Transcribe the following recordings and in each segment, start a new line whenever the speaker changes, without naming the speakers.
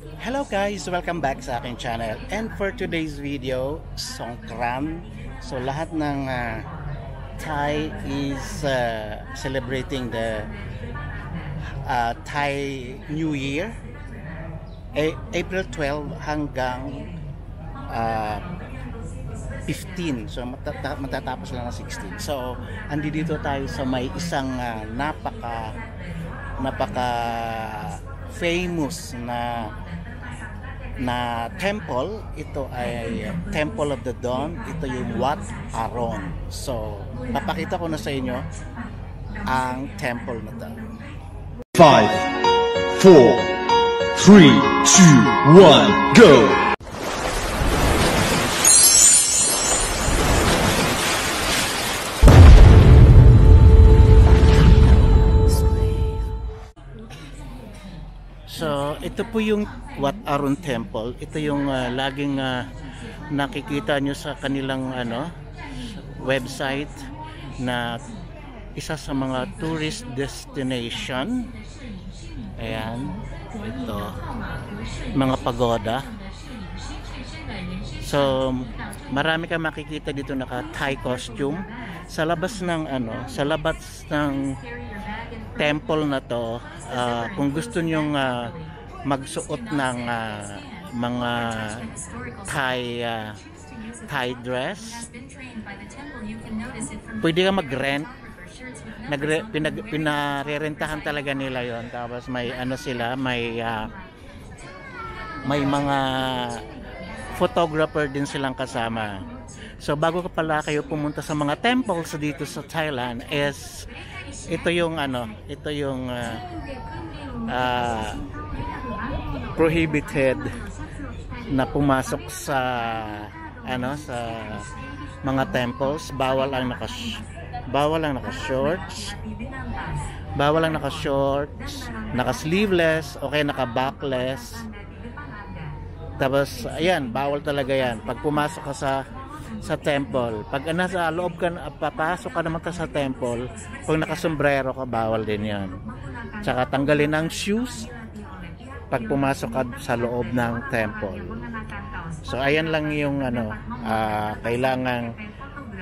Hello guys! Welcome back sa aking channel. And for today's video, Songkran. So lahat ng Thai is celebrating the Thai New Year. April 12 hanggang 15. So matatapos lang ng 16. So andito tayo sa may isang napaka famous na temple. Ito ay Temple of the Dawn. Ito yung Wat Arun. So papakita ko na sa inyo ang temple na to.
5, 4, 3, 2, 1, go!
So, ito po yung Wat Arun Temple. Ito yung laging nakikita nyo sa kanilang website na isa sa mga tourist destination. Ayan, ito mga pagoda. So, marami kang makikita dito naka-Thai costume sa labas ng temple na to. Kung gusto nyong magsuot ng mga Thai dress, pwede ka mag-rent. Pinarerentahan talaga nila yon. Tapos may may mga photographer din silang kasama. So bago pala kayo pumunta sa mga temples dito sa Thailand, ito yung prohibited na pumasok sa sa mga temples. Bawal ang naka-shorts, naka-sleeveless, okay, naka-backless. Tapos ayan, bawal talaga yan pag pumasok ka sa temple. Pag nasa loob ka, papasok ka naman sa temple, pag nakasombrero ka, bawal din yan. Tsaka tanggalin ang shoes pag pumasok ka sa loob ng temple. So ayan lang yung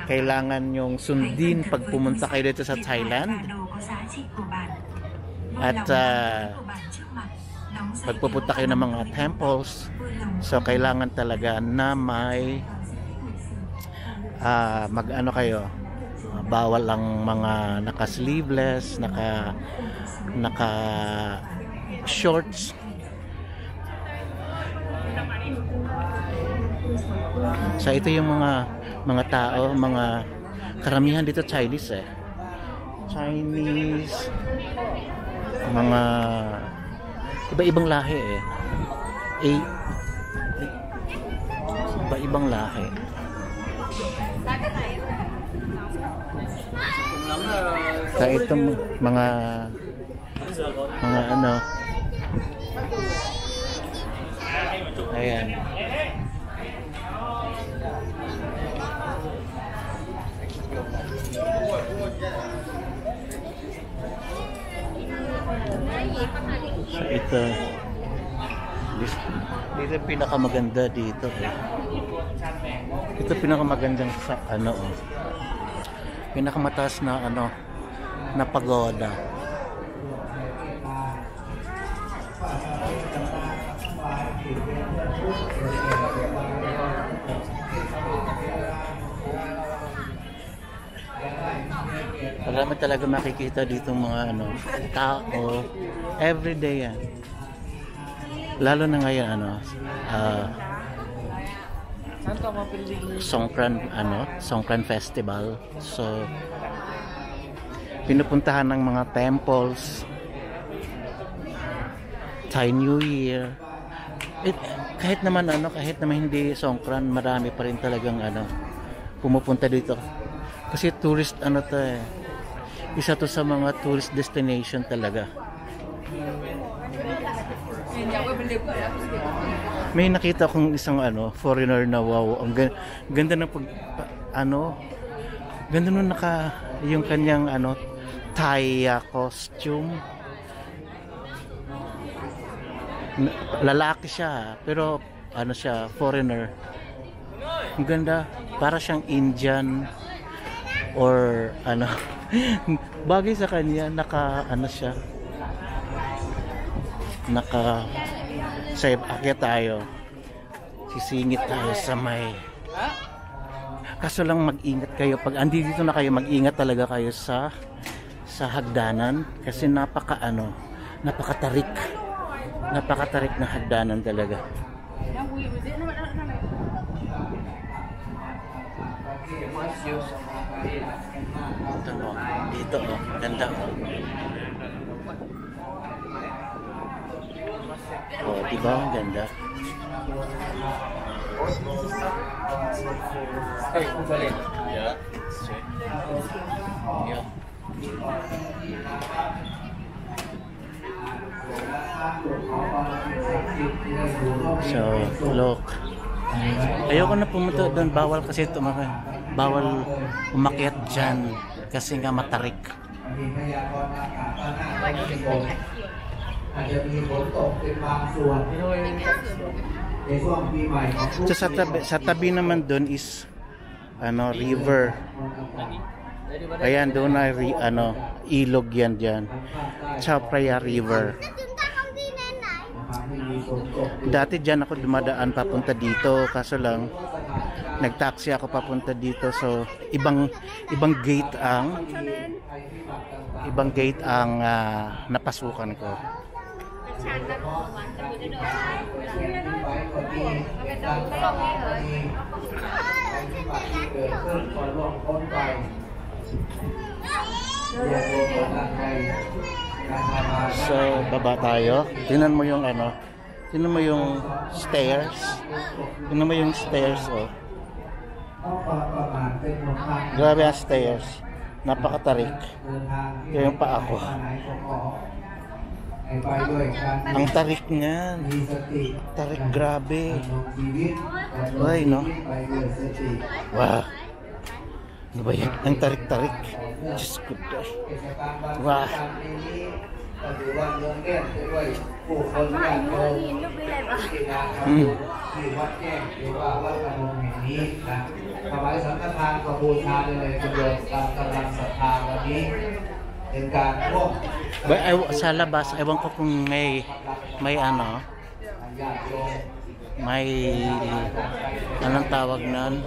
kailangan yung sundin pag pumunta kayo dito sa Thailand. At pag pupunta kayo ng mga temples, so kailangan talaga na may kayo, bawal ang mga naka-sleeveless, naka-shorts. So ito yung mga tao, mga karamihan dito Chinese mga iba-ibang lahi iba-ibang lahi. Kaya itong mga ayan. So ito pinakamaganda dito ito pinakamagandang sa pinakamataas na pagoda. Marami talaga makikita dito mga tao everyday yan. Lalo na ngayon Songkran Festival. So pinupuntahan ng mga temples, Thai New Year. Kahit naman hindi Songkran, marami pa rin talagang pumupunta dito. Kasi tourist isa to sa mga tourist destination talaga. May nakita akong isang foreigner na wow, ang ganda ng ganda nung yung kanyang Thai costume. Lalaki siya, pero ano siya, foreigner. Ang ganda, para siyang Indian or ano. Bagay sa kanya, naka ano siya. Naka save akyat tayo. Sisingit tayo sa may. Kaso lang mag-ingat kayo pag andito na kayo, mag-ingat talaga kayo sa hagdanan kasi napakatarik na hagdanan talaga. Ito mo, dito oh, ganda oh. Oh, diba ang ganda? Yeah. Yeah. So, look. Ayoko na pumunta doon, bawal kasi bawal umakyat dyan kasi nga matarik. So, sa tabi naman doon is ano, river. Ayan, doon na ilog yan dyan. Chao Phraya River. Dati dyan ako dumadaan papunta dito, kaso lang nagtaxi ako papunta dito, so ibang gate ang napasukan ko. So, baba tayo. Tingnan mo yung tingnan mo yung stairs. Tingnan mo yung stairs, oh. Grabe ang stairs. Napakatarik. Kaya yung paa ko. Ang tarik niyan. Tarik, grabe. Ay, no? Wow. Ano ba yan? Ang tarik-tarik. Diyos ko. Wow. Sa labas, ewan ko kung may anong tawag nun?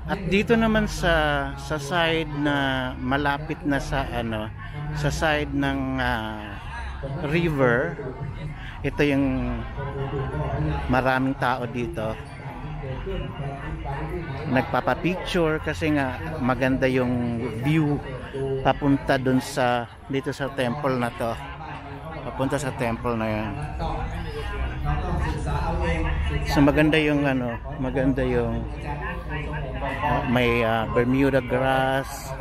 At dito naman sa side na malapit na sa side ng river, ito yung maraming tao dito. Nagpapapicture kasi nga maganda yung view papunta dun dito sa temple na to. Papunta sa temple na yan. So maganda yung may Bermuda grass.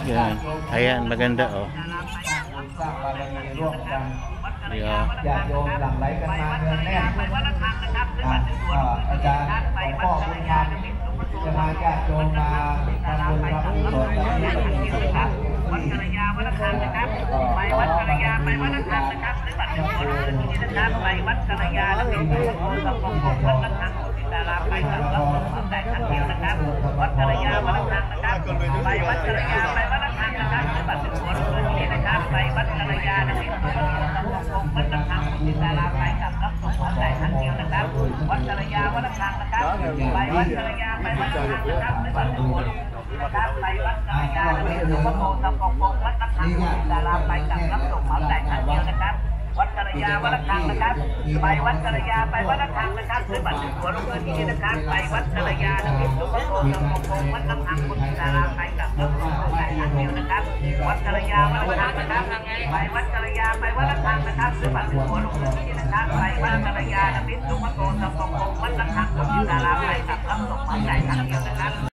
Yan. Ayan, maganda oh. เดี๋ยว
ญาติโยมหลั่งไหลกันมาเนืองแน่นอาจารย์ของพ่อคุณธรรมจะมาญาติโยมมาทำบุญทำกุศลกันที่ประชุมสังฆะวัดกัลยาวัดคังนะครับไปวัดกัลยาไปวัดคังนะครับหรือบัตรทุกคนที่นะครับไปวัดกัลยาแล้วเป็นผู้สัมปองวัดคังที่ดาราไปกับรับสมได้ทันเดียวนะครับวัดกัลยาวัดคังนะครับไปวัดกัลยาไปวัดคังนะครับหรือบัตรทุกคนที่นะครับไปวัดกัลยาแล้วเป็นผู้สัมปองวัดคังที่ดาราไปกับรับสมได้ทันเดียวนะครับวัดกัลยาวัดคังนะครับไปวัดกัลยาไปวัดคังนะครับหรือบัตรทุกคนนะครับไปวัดกัลยาแล้วเป็นผู้สัมปองวัดคังที่ดาราไปกับรับสมได้ทันเดียวนะครับวัดกัลยาวัดคังนะครับไปวัดกัลยาไปวัดคังนะครับหรือบัตรทุกคนที่นะครับไปวัดกัลยาแล้วเป็นผู้สัมปองวัดคังที่ดาราไปกับรับสมได้ทันเดียวนะครับวัดกัลยาวัดคังนะครับไปวัดกัลยาไปวัดคังนะครับหรือบัตรทุกคนที่นะครับไปวัดกัลยาแล้วเป็นผู้สัมปองวัดคังที่ดาราไปกับรับสมได้ทันเดียวนะครับ